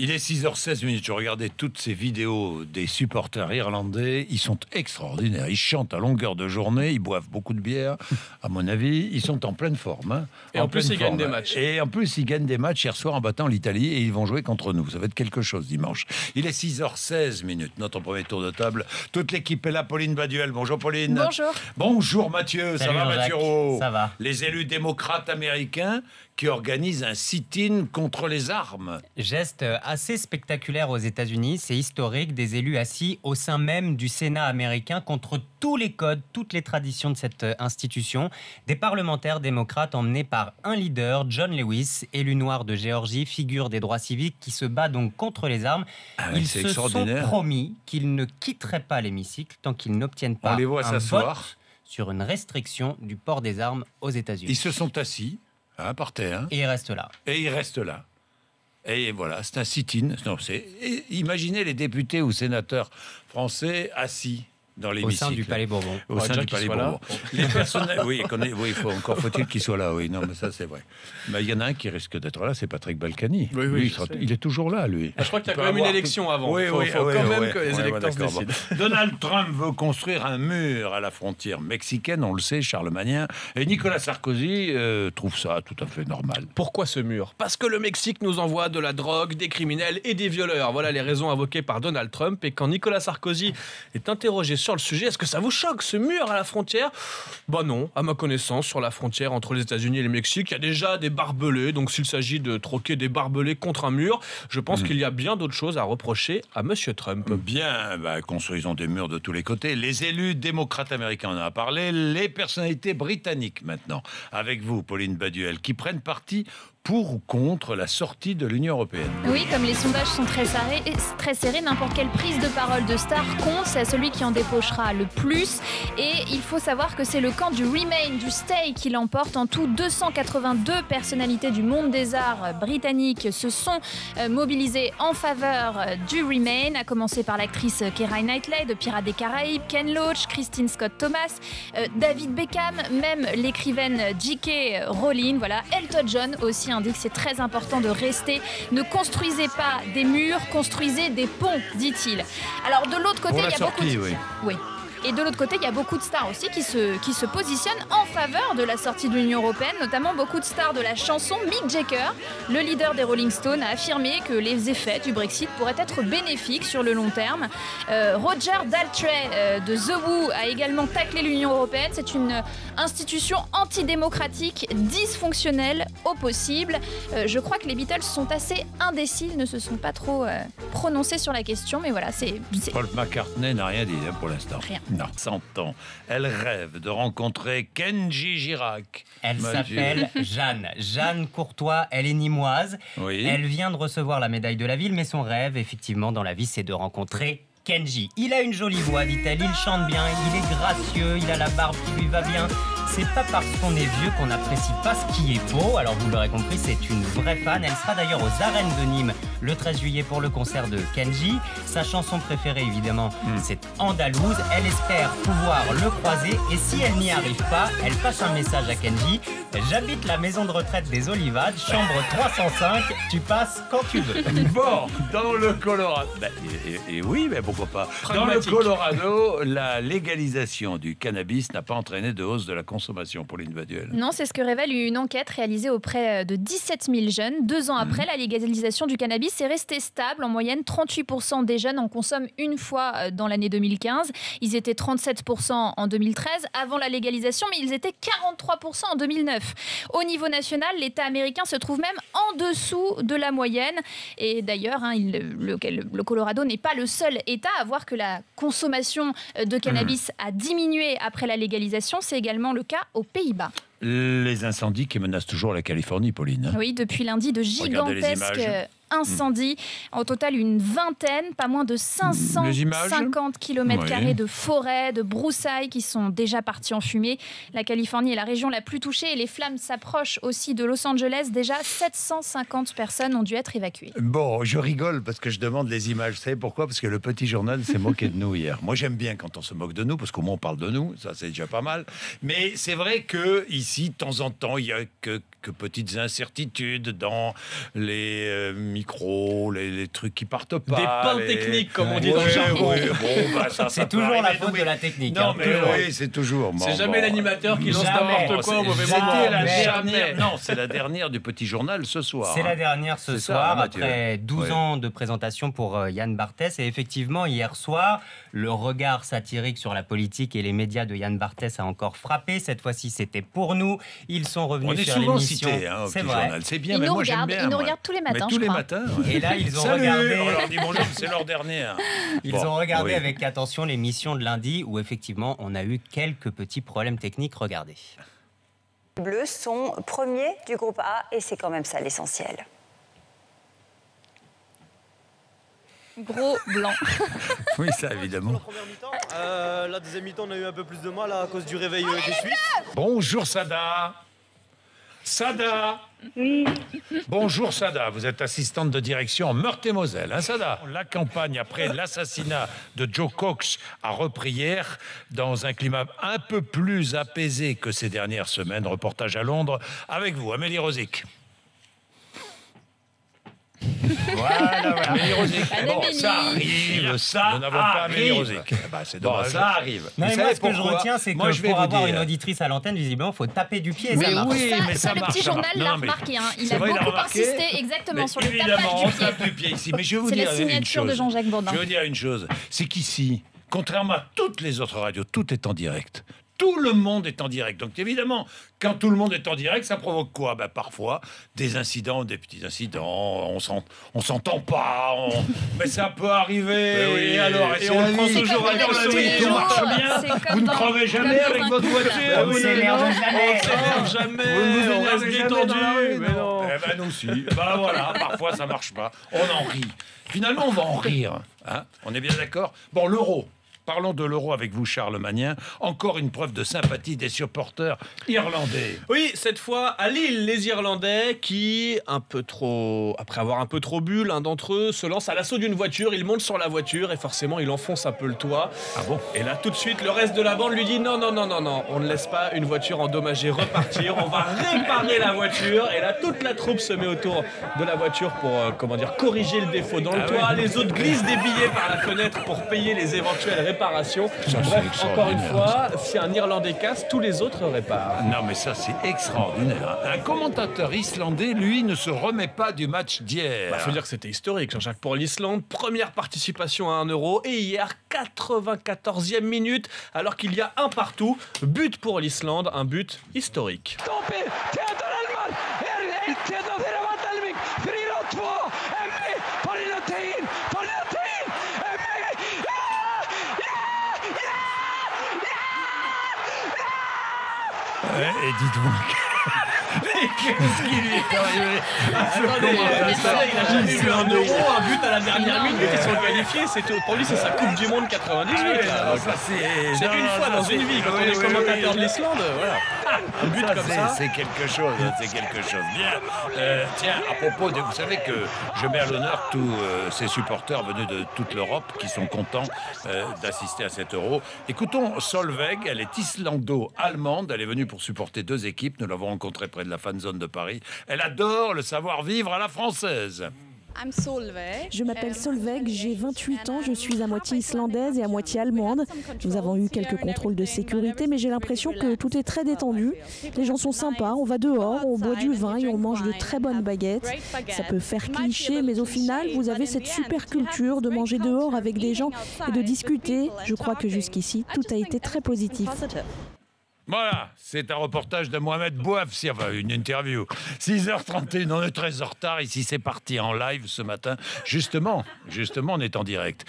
Il est 6h16. Je regardais toutes ces vidéos des supporters irlandais. Ils sont extraordinaires. Ils chantent à longueur de journée. Ils boivent beaucoup de bière, à mon avis. Ils sont en pleine forme. Hein. Et en plus, ils gagnent des matchs. Et en plus, ils gagnent des matchs hier soir en battant l'Italie. Et ils vont jouer contre nous. Ça va être quelque chose dimanche. Il est 6h16. Notre premier tour de table. Toute l'équipe est là. Pauline Baduel. Bonjour Pauline. Bonjour. Bonjour Mathieu. Salut, ça va Mathieu Roux? Ça va. Les élus démocrates américains qui organisent un sit-in contre les armes. Geste assez spectaculaire aux États-Unis, c'est historique, des élus assis au sein même du Sénat américain contre tous les codes, toutes les traditions de cette institution. Des parlementaires démocrates emmenés par un leader, John Lewis, élu noir de Géorgie, figure des droits civiques, qui se bat donc contre les armes. Ils se sont promis qu'ils ne quitteraient pas l'hémicycle tant qu'ils n'obtiennent pas un vote sur une restriction du port des armes aux États-Unis. Ils se sont assis. Par terre. Et il reste là. Et il reste là. Et voilà, c'est un sit-in. Imaginez les députés ou sénateurs français assis dans l'hémicycle. Au sein du Palais Bourbon. Au sein du Palais Bourbon. Les personnels, oui, faut-il qu'il soit là, oui. Non, mais ça, c'est vrai. Mais il y en a un qui risque d'être là, c'est Patrick Balkany. Oui, lui, il est toujours là, lui. Je crois qu'il y a quand même une élection avant. Il faut quand même que les électeurs se décident. Donald Trump veut construire un mur à la frontière mexicaine, on le sait, charlemagnen. Et Nicolas Sarkozy trouve ça tout à fait normal. Pourquoi ce mur? Parce que le Mexique nous envoie de la drogue, des criminels et des violeurs. Voilà les raisons invoquées par Donald Trump. Et quand Nicolas Sarkozy est interrogé sur le sujet, est-ce que ça vous choque, ce mur à la frontière? Bah non, à ma connaissance, sur la frontière entre les États-Unis et le Mexique, il y a déjà des barbelés. Donc s'il s'agit de troquer des barbelés contre un mur, je pense qu'il y a bien d'autres choses à reprocher à Monsieur Trump. Bien, construisons des murs de tous les côtés. Les élus démocrates américains, on en a parlé. Les personnalités britanniques maintenant, avec vous, Pauline Baduel, qui prennent parti pour ou contre la sortie de l'Union européenne. Oui, comme les sondages sont très serrés, n'importe quelle prise de parole de star compte, c'est celui qui en dépochera le plus. Et il faut savoir que c'est le camp du Remain, du Stay qui l'emporte. En tout, 282 personnalités du monde des arts britanniques se sont mobilisées en faveur du Remain, à commencer par l'actrice Keira Knightley de Pirates des Caraïbes, Ken Loach, Christine Scott Thomas, David Beckham, même l'écrivaine J.K. Rowling, voilà, Elton John aussi indique que c'est très important de rester. Ne construisez pas des murs, construisez des ponts, dit-il. Alors de l'autre côté, il y a beaucoup de... Oui. Et de l'autre côté, il y a beaucoup de stars aussi qui se positionnent en faveur de la sortie de l'Union européenne, notamment beaucoup de stars de la chanson. Mick Jagger, le leader des Rolling Stones, a affirmé que les effets du Brexit pourraient être bénéfiques sur le long terme. Roger Daltrey de The Who a également taclé l'Union européenne. C'est une institution antidémocratique, dysfonctionnelle au possible. Je crois que les Beatles sont assez indécis, ne se sont pas trop prononcés sur la question, mais voilà, c'est... Paul McCartney n'a rien dit pour l'instant. Rien. Non, 100 ans. Elle rêve de rencontrer Kenji Girac. Elle s'appelle Jeanne. Jeanne Courtois, elle est nîmoise. Oui. Elle vient de recevoir la médaille de la ville, mais son rêve, effectivement, dans la vie, c'est de rencontrer Kenji. Il a une jolie voix, dit-elle, il chante bien, il est gracieux, il a la barbe qui lui va bien. C'est pas parce qu'on est vieux qu'on n'apprécie pas ce qui est beau. Alors vous l'aurez compris, c'est une vraie fan. Elle sera d'ailleurs aux Arènes de Nîmes le 13 juillet pour le concert de Kenji. Sa chanson préférée, évidemment, c'est Andalouse. Elle espère pouvoir le croiser et si elle n'y arrive pas, elle passe un message à Kenji. J'habite la maison de retraite des Olivades, chambre 305, tu passes quand tu veux. Bon, dans le Colorado... et oui, mais pourquoi pas. Dans le Colorado, la légalisation du cannabis n'a pas entraîné de hausse de la consommation, Pauline Baduel. Non, c'est ce que révèle une enquête réalisée auprès de 17 000 jeunes. 2 ans après la légalisation du cannabis, c'est resté stable. En moyenne, 38% des jeunes en consomment une fois dans l'année 2015. Ils étaient 37% en 2013 avant la légalisation, mais ils étaient 43% en 2009. Au niveau national, l'État américain se trouve même en dessous de la moyenne. Et d'ailleurs, le Colorado n'est pas le seul État à voir que la consommation de cannabis a diminué après la légalisation. C'est également le cas aux Pays-Bas. Les incendies qui menacent toujours la Californie, Pauline. Oui, depuis lundi, de gigantesques incendies. Au total, une vingtaine, pas moins de 550 km² de forêt, de broussailles qui sont déjà partis en fumée. La Californie est la région la plus touchée et les flammes s'approchent aussi de Los Angeles. Déjà, 750 personnes ont dû être évacuées. Bon, je rigole parce que je demande les images. Vous savez pourquoi? Parce que le petit journal s'est moqué de nous hier. Moi, j'aime bien quand on se moque de nous, parce qu'au moins on parle de nous. Ça, c'est déjà pas mal. Mais c'est vrai que ici, de temps en temps, il y a que petites incertitudes dans les micros, les trucs qui partent pas. Des pains techniques, comme on dit dans le jargon. C'est toujours la faute de la technique. Non, mais oui, c'est toujours. C'est jamais l'animateur qui lance n'importe quoi au mauvais moment. Non, c'est la dernière du petit journal ce soir. C'est la dernière ce soir, après 12 ans de présentation pour Yann Barthès. Et effectivement, hier soir, le regard satirique sur la politique et les médias de Yann Barthès a encore frappé. Cette fois-ci, c'était pour nous. Ils sont revenus sur l'émission. C'est vrai. C'est bien, ils mais nous moi regardent, j'aime bien. Ils nous regardent tous les matins, tous les matins. Ouais. Et là, ils ont Salut. regardé. On leur dit bonjour, c'est leur dernière. Ils ont regardé avec attention l'émission de lundi où effectivement on a eu quelques petits problèmes techniques. Regardez. Les Bleus sont premiers du groupe A et c'est quand même ça l'essentiel. Gros blanc. Oui, ça évidemment. La première mi-temps, la deuxième mi-temps, on a eu un peu plus de mal à cause du réveil des Suisses. Bonjour Sada. Sada. Oui. Bonjour Sada, vous êtes assistante de direction en Meurthe-et-Moselle, hein Sada? La campagne après l'assassinat de Joe Cox a repris hier dans un climat un peu plus apaisé que ces dernières semaines. Reportage à Londres avec vous, Amélie Rosic. Voilà. Amélie Rosic. Bon, ça arrive, ça. Nous n'avons pas Amélie Rosic. C'est dommage. Bon, ça arrive. Non, mais moi, ce que je retiens, c'est que pour avoir une auditrice à l'antenne, visiblement, il faut taper du pied. Mais ça marche. oui, mais ça le marche. petit journal l'a remarqué. Il a beaucoup insisté exactement sur le tapage du pied ici. Mais je vais vous C'est dire la une signature chose. de Jean-Jacques Bourdin. Je vais vous dire une chose. C'est qu'ici, contrairement à toutes les autres radios, tout est en direct. Tout le monde est en direct. Donc évidemment, quand tout le monde est en direct, ça provoque quoi? Parfois, des incidents, des petits incidents, on s'entend pas, mais ça peut arriver. Oui, et alors, et on le prend toujours à tout marche bien. Vous ne crevez jamais avec votre voiture. On s'énerve jamais. On s'énerve jamais. On reste détendu. Mais non. Nous aussi. Voilà, parfois ça marche pas. On en rit. Finalement, on va en rire. Hein, on est bien d'accord? Bon, l'euro. Parlons de l'euro avec vous, Charles Magnien. Encore une preuve de sympathie des supporters irlandais. Oui, cette fois à Lille, les Irlandais qui, après avoir un peu trop bu, l'un d'entre eux se lance à l'assaut d'une voiture. Il monte sur la voiture et forcément il enfonce un peu le toit. Ah bon? Et là, tout de suite, le reste de la bande lui dit non, on ne laisse pas une voiture endommagée repartir. On va réparer la voiture. Et là, toute la troupe se met autour de la voiture pour corriger le défaut dans le toit. Les autres glissent des billets par la fenêtre pour payer les éventuelles réparations. Bref, encore une fois, si un Irlandais casse, tous les autres réparent. Non, mais ça, c'est extraordinaire. Un commentateur islandais, lui, ne se remet pas du match d'hier. Faut dire que c'était historique, Jean-Jacques, pour l'Islande. Première participation à 1 euro. Et hier, 94e minute, alors qu'il y a un partout. But pour l'Islande, un but historique. Et dites-moi qu'est-ce qui lui est arrivé? Attendez, il a jamais vu 1 euro, un but à la dernière minute, ils sont qualifiés. Pour lui, c'est sa Coupe du Monde 98. C'est une fois dans une vie, quand on est commentateur de l'Islande. Voilà. Un but comme ça. C'est quelque chose, Bien. Tiens, à propos vous savez que je mets à l'honneur tous ces supporters venus de toute l'Europe qui sont contents d'assister à cet euro. Écoutons Solveig, elle est islando-allemande, elle est venue pour supporter 2 équipes. Nous l'avons rencontrée près de la fan zone de Paris. Elle adore le savoir-vivre à la française. Je m'appelle Solveig, j'ai 28 ans, je suis à moitié islandaise et à moitié allemande. Nous avons eu quelques contrôles de sécurité, mais j'ai l'impression que tout est très détendu. Les gens sont sympas, on va dehors, on boit du vin et on mange de très bonnes baguettes. Ça peut faire cliché, mais au final, vous avez cette super culture de manger dehors avec des gens et de discuter. Je crois que jusqu'ici, tout a été très positif. Voilà, c'est un reportage de Mohamed Bouafsi, enfin une interview. 6h31, on est très en retard. Ici, c'est parti en live ce matin. Justement, on est en direct.